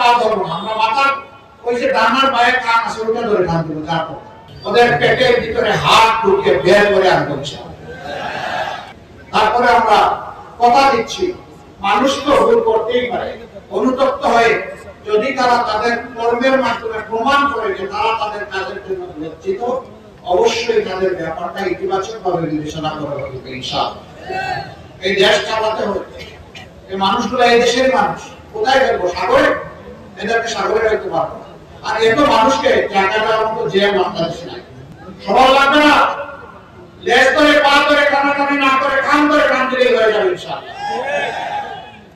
পা ধরবো না, আমরা মাথার ওই যে ডানার পায়ে কান আছে ওটা ধরে টান দেবো, তারপর ওদের পেটের ভিতরে হাত ঢুকে বের করে আনবো। তারপরে আমরা কথা দিচ্ছি, মানুষ তো ভুল করতেই পারে, অনুতপ্ত হয়ে যদি তারা তাদের কর্মের মাধ্যমে প্রমাণ করে যে তারা তাদের কাজের জন্য লজ্জিত, অবশ্যই তাদের ব্যাপারটা ইতিবাচক ভাবে বিবেচনা করা হবে ইনশাআল্লাহ। এই দেশ চালাতে হবে, এই মানুষগুলো এই দেশের মানুষ, কোথায় ফেলবো? সাগরে? এদেরকে সাগরে রাখতে পারবো না। আর এত মানুষকে জায়গা দেওয়ার মতো যে বাংলাদেশে নাই। সবার লাগবে না, লেজ ধরে পা ধরে টানাটানি না করে কান ধরে টান দিলেই হয়ে যাবে ইনশাআল্লাহ।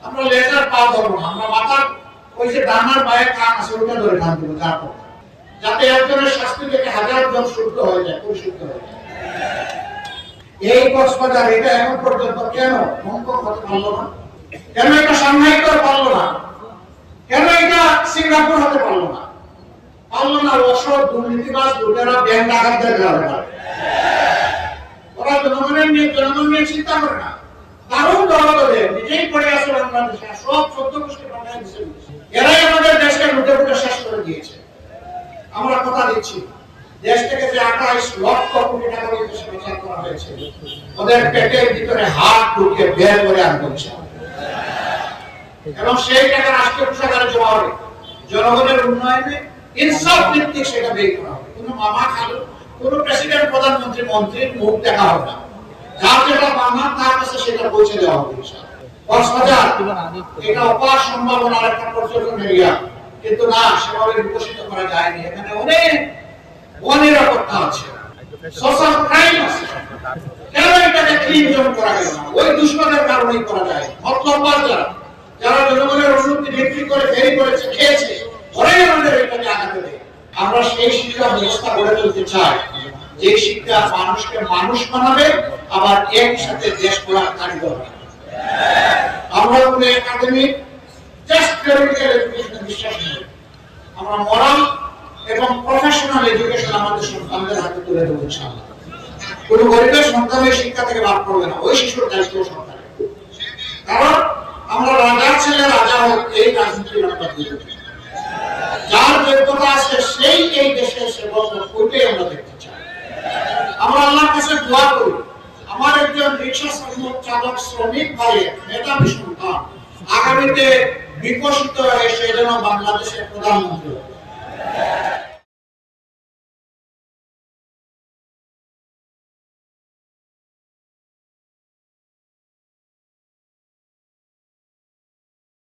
আমরা লেজার পা ধরবো না, আমরা মাথার ওই যে ডানার পায়ে কান আছে ওটা ধরে টান দেবো, তারপর যাতে একজনের শাস্তি থেকে হাজার জন শুদ্ধ হয়ে যায়, পরিশুদ্ধ হয়ে যায়। এই কক্সবাজার এটা এখন পর্যন্ত কেন হংকং হতে পারলো না? কেন এটা সাংহাই করতে পারলো না? কেন এটা সিঙ্গাপুর হতে পারলো না? পারলো না, অসৎ দুর্নীতিবাজ লোকেরা ব্যাংক ডাকাতদের ধরে না। ওরা জনগণ নিয়ে চিন্তা করে না। দারুণ দলদলে নিজেই পড়ে আছে বাংলাদেশে, সব 14 গোষ্ঠী পাঠায় দিচ্ছে। এরাই আমাদের দেশকে লুটে পুটে শেষ করে দিয়েছে। আমরা কথা দিচ্ছি, দেশ থেকে যে 28 লক্ষ কোটি টাকা বিদেশে পাচার করা হয়েছে, ওদের পেটের ভিতরে হাত ঢুকে বের করে আনবো এবং সেই টাকা রাষ্ট্রীয় কোষাগারে জমা হবে, জনগণের উন্নয়নে ইনসাফ ভিত্তিক সেটা ব্যয় করা হবে। কোনো মামা খালু, কোনো প্রেসিডেন্ট, প্রধানমন্ত্রী, মন্ত্রীর মুখ দেখা হবে না। যার যেটা বাংলা তার কাছে সেটা পৌঁছে দেওয়া হবে ইনশাআল্লাহ। কক্সবাজার এটা অপার সম্ভাবনার একটা পর্যটন এরিয়া, কিন্তু না, সেভাবে বিকশিত করা যায়নি। এখানে অনেক অনিরাপত্তা আছে, সোশ্যাল ক্রাইম আছে। কেন এটাকে ক্লিন জোন করা গেল না? ওই দুষ্কর্মের কারণেই করা যায়। মতলববাজ যারা জনগণের অনুমতি বিক্রি করে ফেরি করেছে, খেয়েছে, ওরাই আমাদের এটাকে আগাতে দেয়। আমরা সেই শিক্ষা ব্যবস্থা গড়ে তুলতে চাই, যে শিক্ষা মানুষকে মানুষ বানাবে, আবার একই সাথে দেশ গড়ার কারিগর হবে। আমরা কোনো একাডেমিক জাস্ট থিওরিটিক্যাল এডুকেশনে বিশ্বাস নেই। আমরা মোরাল এবং প্রফেশনাল এডুকেশন আমাদের সন্তানদের হাতে তুলে দেবো ইনশাআল্লাহ। কোনো গরিবের সন্তান এই শিক্ষা থেকে বাদ পড়বে না, ওই শিশুর দায়িত্ব সরকারের। কারণ আমরা রাজার ছেলে রাজা হোক, এই রাজনীতি আমরা দিতে চাই। যার যোগ্যতা আছে সেই এই দেশে সেবক, ওইটাই আমরা দেখতে চাই। আমরা আল্লাহর কাছে দোয়া করি, আমার একজন রিক্সা চালক শ্রমিক ভাইয়ের মেধাবী সন্তান আগামীতে বিকশিত হয়ে সে যেন বাংলাদেশের প্রধানমন্ত্রী।